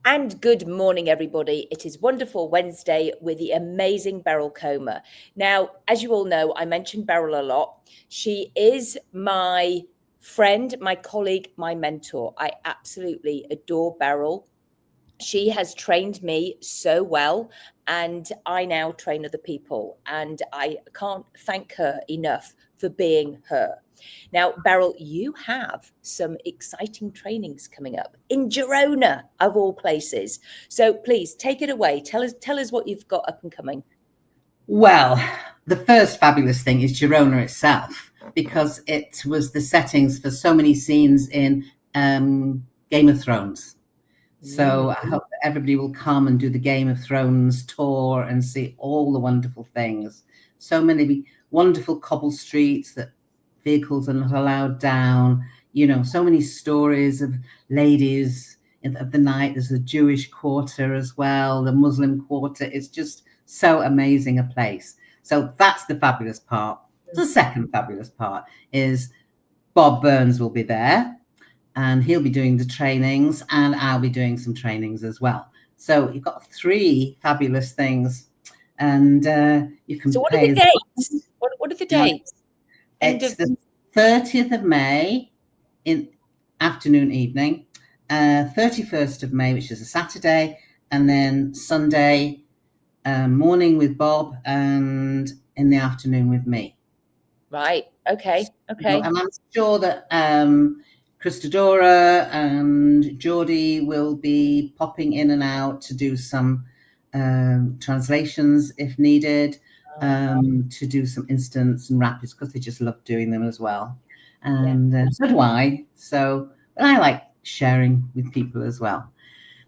And good morning, everybody. It is Wonderful Wednesday with the amazing Beryl Comar. Now, as you all know, I mention Beryl a lot. She is my friend, my colleague, my mentor. I absolutely adore Beryl. She has trained me so well, and I now train other people. And I can't thank her enough for being her. Now, Beryl, you have some exciting trainings coming up in Girona, of all places. So please take it away. Tell us what you've got up and coming. Well, the first fabulous thing is Girona itself, because it was the settings for so many scenes in Game of Thrones. So I hope that everybody will come and do the Game of Thrones tour and see all the wonderful things. So many wonderful cobble streets that vehicles are not allowed down. You know, so many stories of ladies of the night. There's a Jewish quarter as well, the Muslim quarter. It's just so amazing a place. So that's the fabulous part. The second fabulous part is Bob Burns will be there, and he'll be doing the trainings, and I'll be doing some trainings as well. So you've got three fabulous things, and you can. So what are the dates? What are the dates? It's the 30th of May in afternoon, evening, 31st of May, which is a Saturday, and then Sunday morning with Bob, and in the afternoon with me. Right. Okay. Okay. And I'm sure that Christadora and Geordie will be popping in and out to do some translations if needed, to do some instants and rapids, because they just love doing them as well. And so do I. So I like sharing with people as well.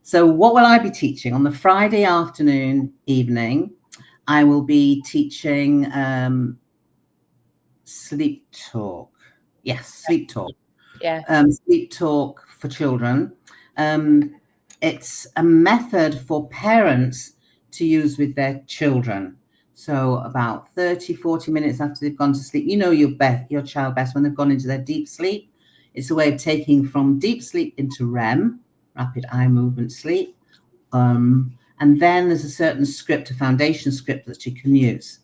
So what will I be teaching? On the Friday afternoon, evening, I will be teaching sleep talk. Yes, sleep talk. Yeah. Sleep talk for children. It's a method for parents to use with their children. So about 30, 40 minutes after they've gone to sleep, you know your child best when they've gone into their deep sleep. It's a way of taking from deep sleep into REM, rapid eye movement sleep. And then there's a certain script, a foundation script that you can use.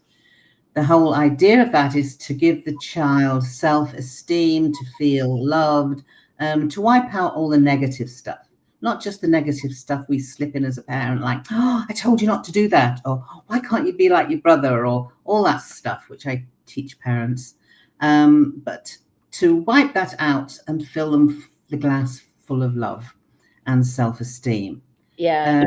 The whole idea of that is to give the child self-esteem, to feel loved, to wipe out all the negative stuff. Not just the negative stuff we slip in as a parent, like, oh, I told you not to do that, or why can't you be like your brother, or all that stuff, which I teach parents. But to wipe that out and fill them the glass full of love and self-esteem. Yeah.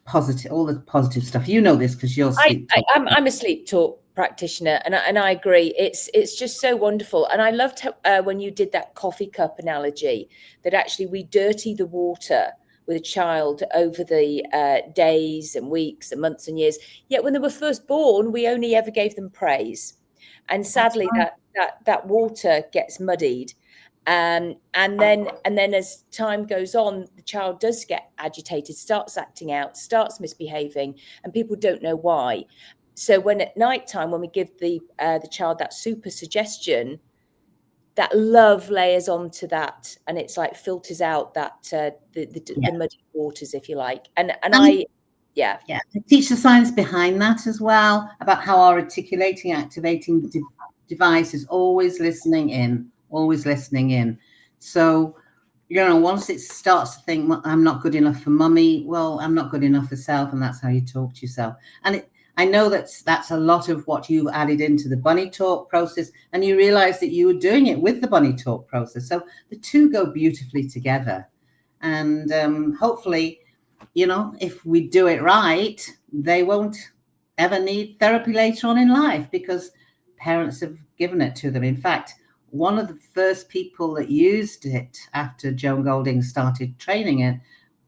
Positive, all the positive stuff. You know this because you're sleep talk. I'm a sleep talk practitioner, and I agree. It's just so wonderful, and I loved how, when you did that coffee cup analogy, that actually we dirty the water with a child over the days and weeks and months and years. Yet when they were first born, we only ever gave them praise, and sadly that water gets muddied. And then as time goes on, the child does get agitated, starts acting out, starts misbehaving, and people don't know why. So when at night time, when we give the child that super suggestion, that love layers onto that, and it's like filters out that the muddy waters, if you like. And I teach the science behind that as well, about how our articulating, activating device is always listening in. So, you know, once it starts to think, I'm not good enough for mummy, well, I'm not good enough for self, and that's how you talk to yourself. And I know that's a lot of what you added into the bunny talk process, and you realize that you were doing it with the bunny talk process. So the two go beautifully together. And hopefully, you know, if we do it right, they won't ever need therapy later on in life, because parents have given it to them. In fact, one of the first people that used it after Joan Golding started training it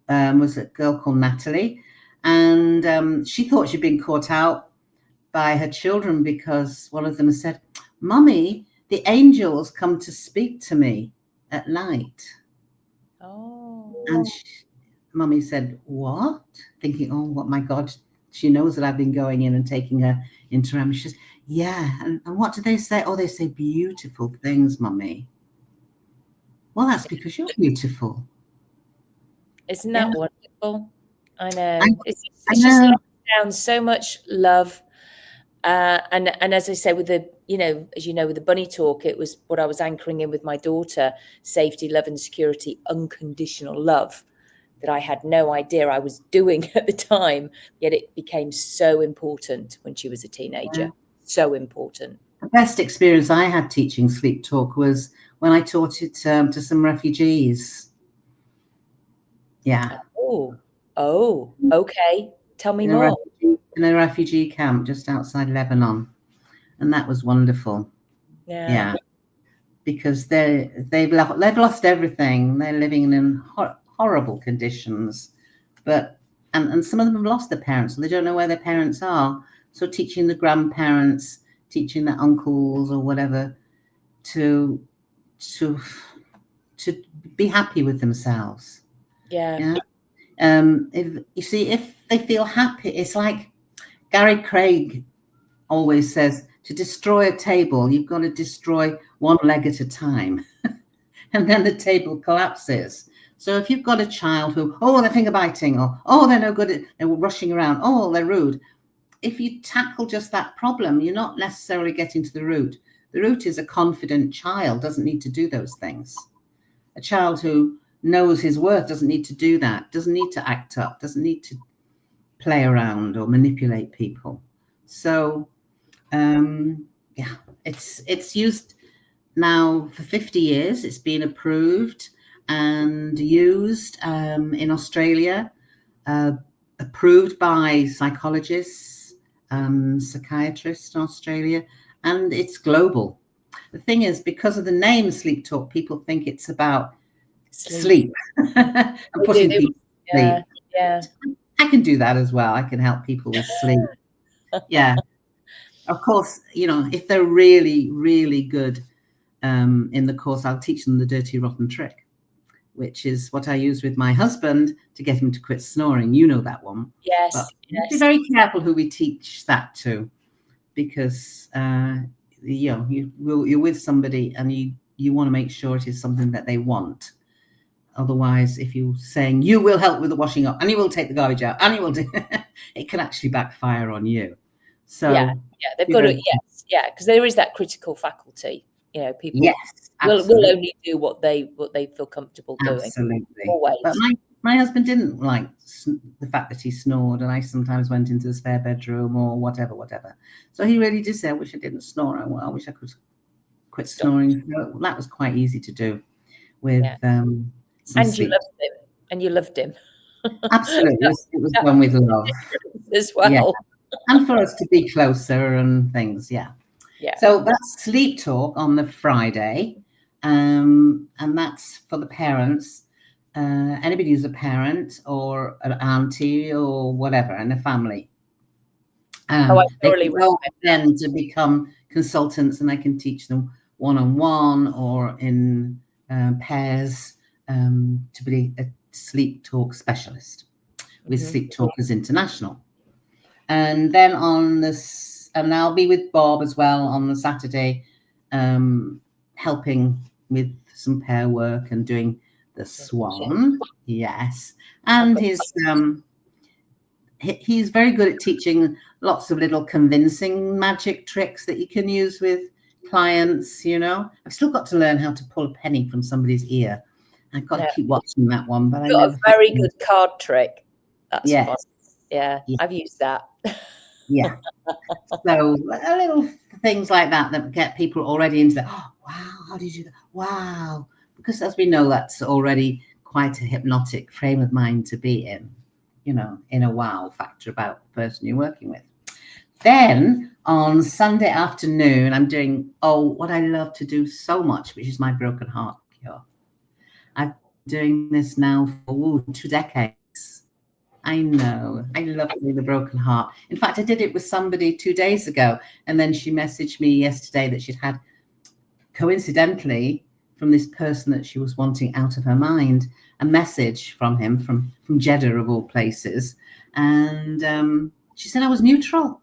was a girl called Natalie. And she thought she'd been caught out by her children, because one of them said, Mummy, the angels come to speak to me at night. Oh. And Mummy said, what? Thinking, oh, my God, she knows that I've been going in and taking her into REM. She says, yeah. And what do they say? Oh, they say beautiful things, Mummy. Well, that's because you're beautiful. Isn't Yeah, that wonderful? I I, know. I It's just know. down so much love. And as I say, with the, you know, as you know, with the bunny talk, it was what I was anchoring in with my daughter: safety, love, and security, unconditional love, that I had no idea I was doing at the time. Yet it became so important when she was a teenager. So important. The best experience I had teaching sleep talk was when I taught it to some refugees. Yeah. Oh, okay. Tell me in a more. refugee in a refugee camp just outside Lebanon, and that was wonderful. Yeah. Yeah, because they've lost everything. They're living in horrible conditions, but and some of them have lost their parents, and they don't know where their parents are. So teaching the grandparents, teaching their uncles or whatever to to to be happy with themselves. Yeah. Yeah. If you see, if they feel happy, it's like Gary Craig always says, to destroy a table, you've got to destroy one leg at a time. And then the table collapses. So if you've got a child who, oh, they're finger biting, or oh, they're no good at, they're rushing around, oh, they're rude. If you tackle just that problem, you're not necessarily getting to the root. The root is a confident child doesn't need to do those things. A child who knows his worth doesn't need to do that, doesn't need to act up, doesn't need to play around or manipulate people. So yeah, it's used now for 50 years. It's been approved and used in Australia, approved by psychologists, psychiatrists in Australia, and it's global. The thing is, because of the name Sleep Talk, people think it's about sleep and They do. putting people to Yeah. sleep. Yeah. I can do that as well. I can help people with sleep. Yeah. Of course, if they're really, really good in the course, I'll teach them the dirty, rotten trick, which is what I use with my husband to get him to quit snoring. You know that one. But Yes. be Yes. very careful who we teach that to, because you're with somebody and you want to make sure it is something that they want. Otherwise, if you're saying you will help with the washing up and you will take the garbage out and you will do, it can actually backfire on you. Yeah. So Yeah. They've be got to. very Yes. Yeah. Because there is that critical faculty. You know, people yes, will absolutely. only do what they feel comfortable doing. Absolutely. But Always. my husband didn't like the fact that he snored, and I sometimes went into the spare bedroom or whatever. So he really did say, I wish I didn't snore. I wish I could quit Stop. snoring. So that was quite easy to do with Yeah. some And you sleep. loved him. And you loved him. Absolutely. That, It was that done makes with a love. difference as Yeah. well. And for us to be closer and things. Yeah. Yeah. So that's Sleep Talk on the Friday. And that's for the parents. Anybody who's a parent or an auntie or whatever in a family. Oh, I They thoroughly can go recommend. then to become consultants, and I can teach them one-on-one or in pairs to be a sleep talk specialist with Mhm. Sleep Talkers International. And then and I'll be with Bob as well on the Saturday, helping with some pair work and doing the swan. Yes. And he's very good at teaching lots of little convincing magic tricks that you can use with clients. I've still got to learn how to pull a penny from somebody's ear. I've got to Yeah. keep watching that one, but I Got a never very find. good card trick. That's fun. Yes. Yeah. Yeah. I've used that. Yeah. So little things like that get people already into the, oh, wow, how did you do that? Wow. Because as we know, that's already quite a hypnotic frame of mind to be in a wow factor about the person you're working with. Then on Sunday afternoon, I'm doing, what I love to do so much, which is my broken heart cure. I've been doing this now for 2 decades. I know. I love doing the broken heart. In fact, I did it with somebody 2 days ago, and then she messaged me yesterday that she'd had, coincidentally, from this person that she was wanting out of her mind, a message from him from Jeddah of all places, and she said I was neutral.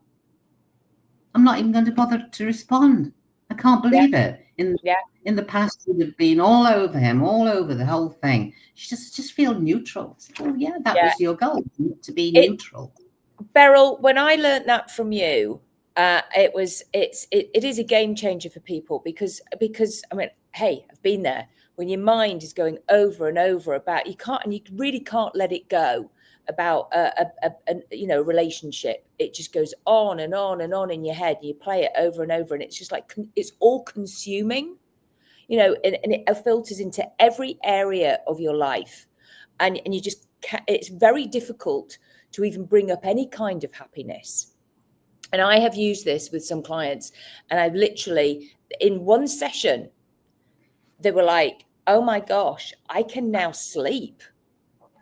I'm not even going to bother to respond. I can't Yeah. believe it. In the past, would have been all over him, all over the whole thing. She just feel neutral. Well, yeah, that was your goal, to be neutral. Beryl, when I learned that from you, it is a game changer for people because I mean, hey, I've been there. When your mind is going over and over about, you really can't let it go about a relationship. It just goes on and on and on in your head. You play it over and over, and it's just like it's all consuming, and it filters into every area of your life, and you just it's very difficult to even bring up any kind of happiness. And I have used this with some clients, and I've literally, in one session, they were like, oh my gosh, I can now sleep.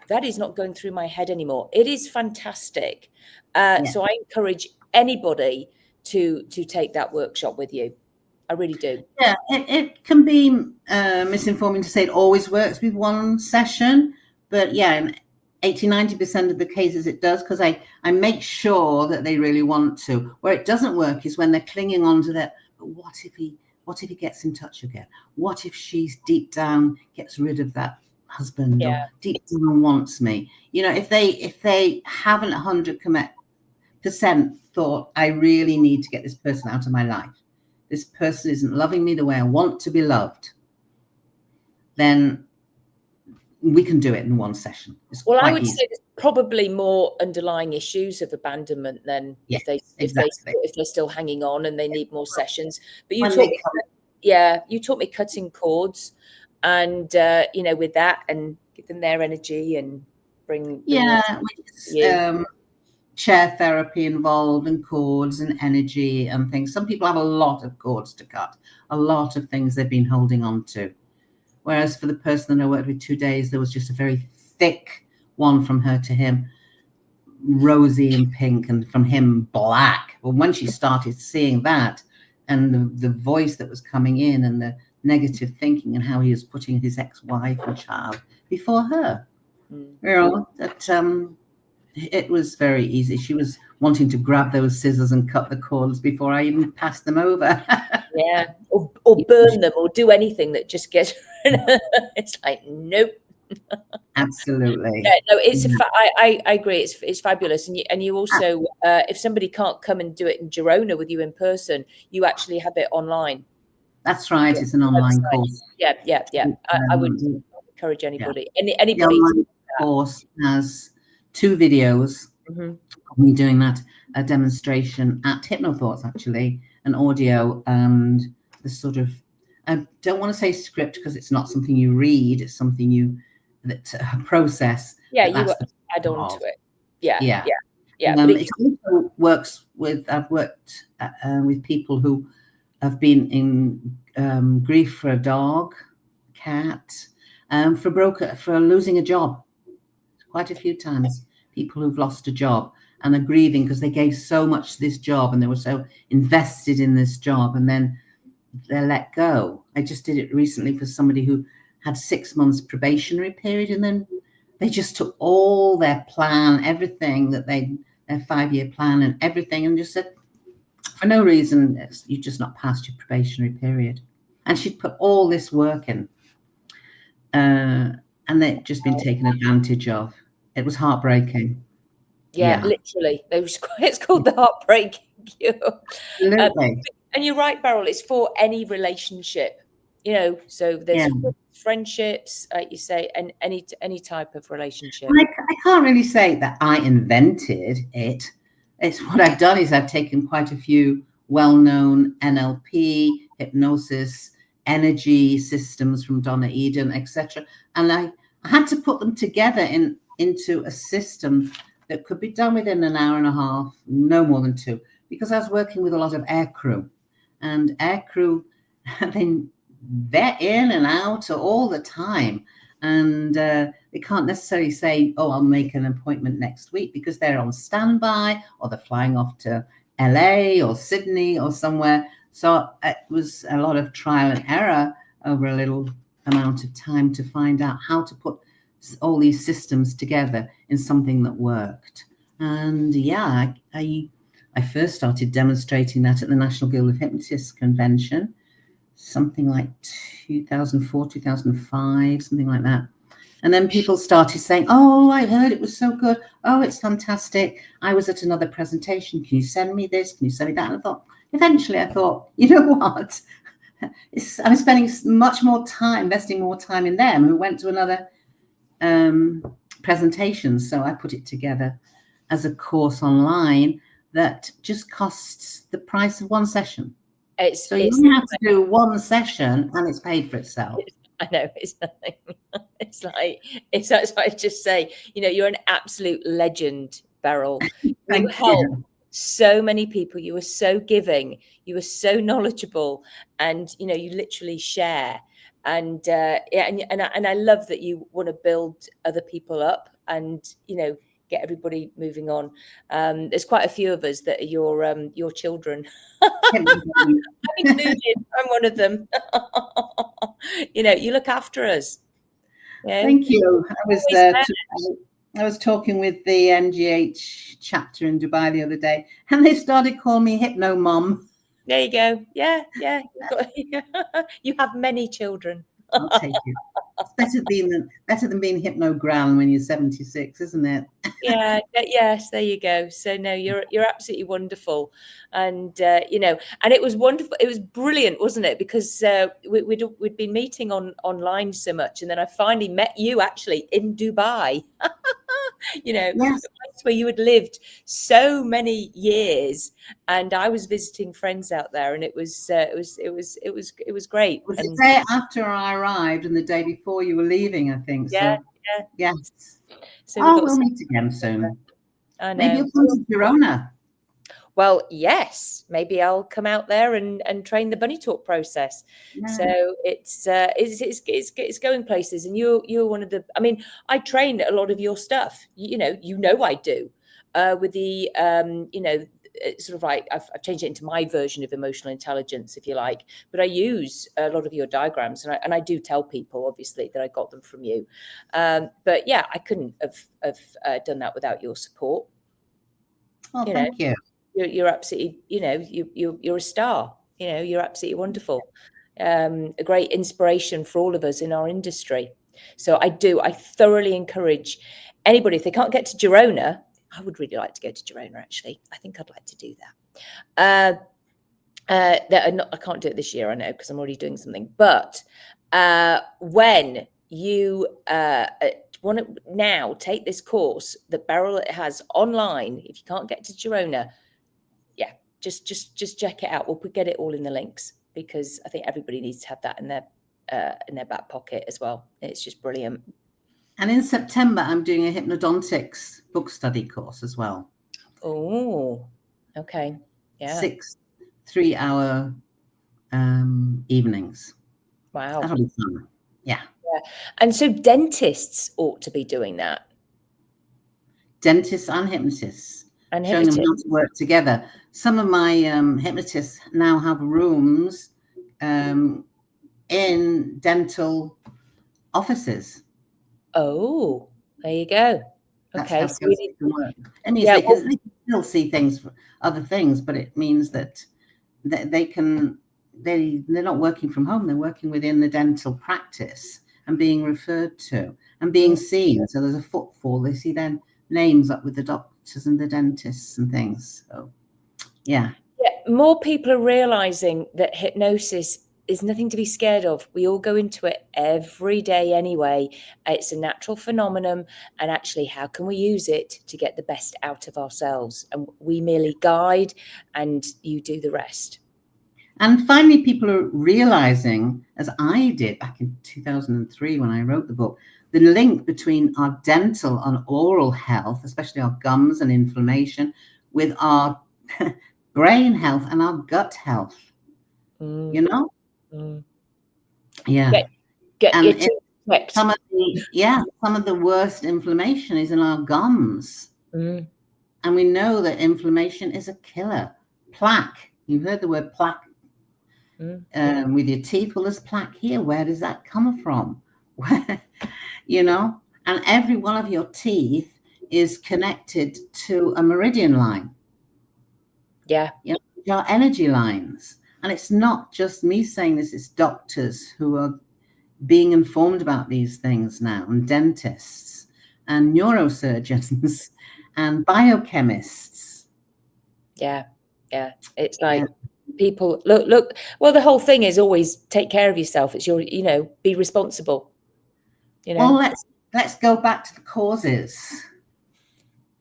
That is not going through my head anymore. It is fantastic. So I encourage anybody to take that workshop with you. I really do. Yeah, it can be misinforming to say it always works with one session, but yeah, in 80-90% of the cases it does, because I make sure that they really want to. Where it doesn't work is when they're clinging on to that, what if he gets in touch again? What if she's deep down gets rid of that husband, or deep down wants me? If they haven't 100% thought, I really need to get this person out of my life, this person isn't loving me the way I want to be loved, then we can do it in one session. I would say there's probably more underlying issues of abandonment than if they're still hanging on and they need more sessions. But you taught me cutting cords, and with that, and give them their energy and bring chair therapy involved, and cords and energy and things. Some people have a lot of cords to cut, a lot of things they've been holding on to. Whereas for the person that I worked with 2 days, there was just a very thick one from her to him, rosy and pink, and from him black. Well, when she started seeing that, and the voice that was coming in, and the negative thinking, and how he was putting his ex-wife and child before her, that it was very easy. She was wanting to grab those scissors and cut the cords before I even passed them over. Or burn them, or do anything that just gets it's like, nope. Absolutely. No, I agree. It's fabulous. And you also, if somebody can't come and do it in Girona with you in person, you actually have it online. That's right. It's an online course. Yeah. I would encourage anybody. Anybody. The online course has 2 videos of me doing that, a demonstration at Hypnothoughts, actually, an audio, and the sort of, I don't want to say script, because it's not something you read, it's something process. Yeah, you add on to it. Yeah. It also works with, I've worked with people who have been in grief for a dog, cat, for losing a job. Quite a few times, people who've lost a job and are grieving because they gave so much to this job and they were so invested in this job, and then they're let go. I just did it recently for somebody who had 6 months probationary period, and then they just took all their plan, everything that their 5-year plan and everything, and just said, for no reason, you've just not passed your probationary period. And she'd put all this work in, and they'd just been taken advantage of. It was heartbreaking. Yeah. Literally. It's called the heartbreaking cure. Absolutely. And you're right, Beryl, it's for any relationship, so there's friendships, like you say, and any type of relationship. I can't really say that I invented it. It's what I've done is I've taken quite a few well-known NLP, hypnosis, energy systems from Donna Eden, etc. And I had to put them together into a system that could be done within an hour and a half, no more than 2, because I was working with a lot of aircrew, and aircrew, they're in and out all the time, and they can't necessarily say, oh, I'll make an appointment next week, because they're on standby, or they're flying off to LA or Sydney or somewhere. So it was a lot of trial and error over a little amount of time to find out how to put all these systems together in something that worked. And I first started demonstrating that at the National Guild of Hypnotists convention, something like 2004, 2005, something like that. And then people started saying, oh, I heard it was so good. Oh, it's fantastic. I was at another presentation. Can you send me this? Can you send me that? And I thought, eventually I thought, you know what? I'm spending much more time, investing more time in them. We went to another presentation. So I put it together as a course online that just costs the price of one session. So you only have to do one session and it's paid for itself. I know, it's nothing. That's what I just say. You know, you're an absolute legend, Beryl. You help so many people. You are so giving. You are so knowledgeable, and you know, you literally share. And yeah, and I love that you want to build other people up, and you know, get everybody moving on. There's quite a few of us that are your children. I'm included. I'm one of them. You know, you look after us. You know? Thank you. I was talking with the NGH chapter in Dubai the other day, and they started calling me Hypno Mom. There you go. Yeah, yeah. You have many children. I'll take it. It's better than being Hypno Gran when you're 76, isn't it? Yeah. Yes. There you go. So no, you're absolutely wonderful, and you know, and it was wonderful. It was brilliant, wasn't it? Because we'd been meeting online so much, and then I finally met you actually in Dubai. You know, yes. The place where you had lived so many years, and I was visiting friends out there, and it was great. Was the day after I arrived and the day before you were leaving, I think. Yeah, so yeah. Yes. So we'll meet again soon. I know. Maybe you'll come to Girona. Well, yes, maybe I'll come out there and train the bunny talk process. Yeah. So it's going places, and you're one of the. I mean, I train a lot of your stuff. You know I do with the you know. Sort of like I've changed it into my version of emotional intelligence, if you like. But I use a lot of your diagrams, and I do tell people, obviously, that I got them from you. But yeah, I couldn't have done that without your support. Oh, thank you. You're absolutely, you know, you're a star. You know, you're absolutely wonderful. A great inspiration for all of us in our industry. So I thoroughly encourage anybody, if they can't get to Girona, I would really like to go to Girona, actually. I think I'd like to do that. I can't do it this year, I know, because I'm already doing something. But when you want to now take this course that Beryl has online, if you can't get to Girona, yeah, just check it out. We'll get it all in the links, because I think everybody needs to have that in their back pocket as well. It's just brilliant. And in September, I'm doing a hypnodontics book study course as well. Oh, okay. Yeah. 6 3-hour evenings. Wow. That'll be fun. Yeah. And so dentists ought to be doing that. Dentists and hypnotists. Showing them how to work together. Some of my hypnotists now have rooms in dental offices. Oh, there you go. Okay. So it means they can still see things, other things, but it means that they're not working from home. They're working within the dental practice and being referred to and being seen. So there's a footfall. They see their names up with the doctors and the dentists and things. So, yeah. More people are realizing that hypnosis is nothing to be scared of. We all go into it every day anyway. It's a natural phenomenon. And actually, how can we use it to get the best out of ourselves? And we merely guide, and you do the rest. And finally, people are realizing, as I did back in 2003 when I wrote the book, the link between our dental and oral health, especially our gums and inflammation, with our brain health and our gut health. You know? Yeah. Some of the worst inflammation is in our gums. And we know that inflammation is a killer. Plaque. You've heard the word plaque with your teeth. Well, there's plaque here. Where does that come from? You know? And every one of your teeth is connected to a meridian line. Yeah. You know, your energy lines. And it's not just me saying this, it's doctors who are being informed about these things now, and dentists and neurosurgeons and biochemists. Yeah. It's like people look. Well, the whole thing is always take care of yourself. It's your, be responsible. Well, let's go back to the causes,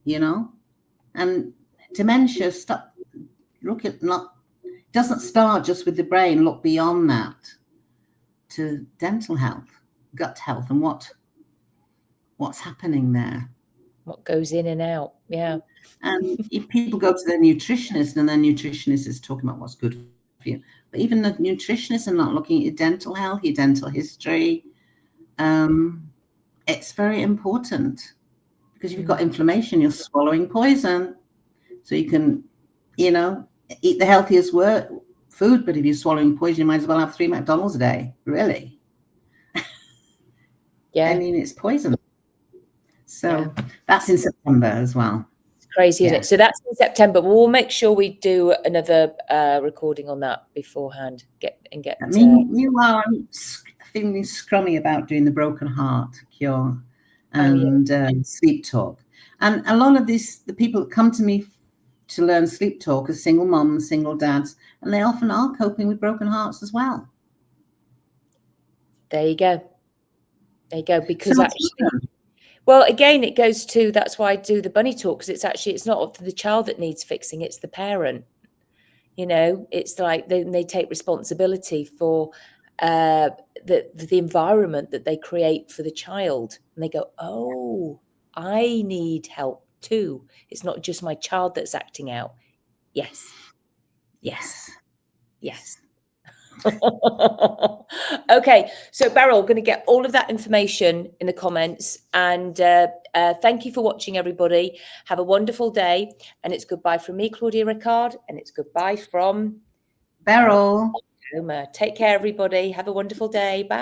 and dementia doesn't start just with the brain. Look beyond that to dental health, gut health, and what's happening there. What goes in and out. Yeah. And if people go to their nutritionist and their nutritionist is talking about what's good for you, but even the nutritionists are not looking at your dental health, your dental history. It's very important, because if you've got inflammation, you're swallowing poison. So you can, eat the healthiest food, but if you're swallowing poison, you might as well have 3 McDonald's a day. Really? Yeah. I mean, it's poison. So that's in September as well. It's crazy, isn't it? So that's in September. We'll make sure we do another recording on that beforehand. I mean, you are feeling scrummy about doing the broken heart cure and sleep talk. And a lot of the people that come to me to learn sleep talk are single moms, single dads, and they often are coping with broken hearts as well. There you go. Because actually, well, again, it goes to, that's why I do the bunny talk, because it's not the child that needs fixing, it's the parent. It's like they take responsibility for the environment that they create for the child, and they go, oh, I need help too. It's not just my child that's acting out. Yes. Okay, so Beryl, going to get all of that information in the comments, and thank you for watching, everybody. Have a wonderful day, and it's goodbye from me, Claudia Ricard, and it's goodbye from Beryl. Comar. Take care, everybody. Have a wonderful day. Bye.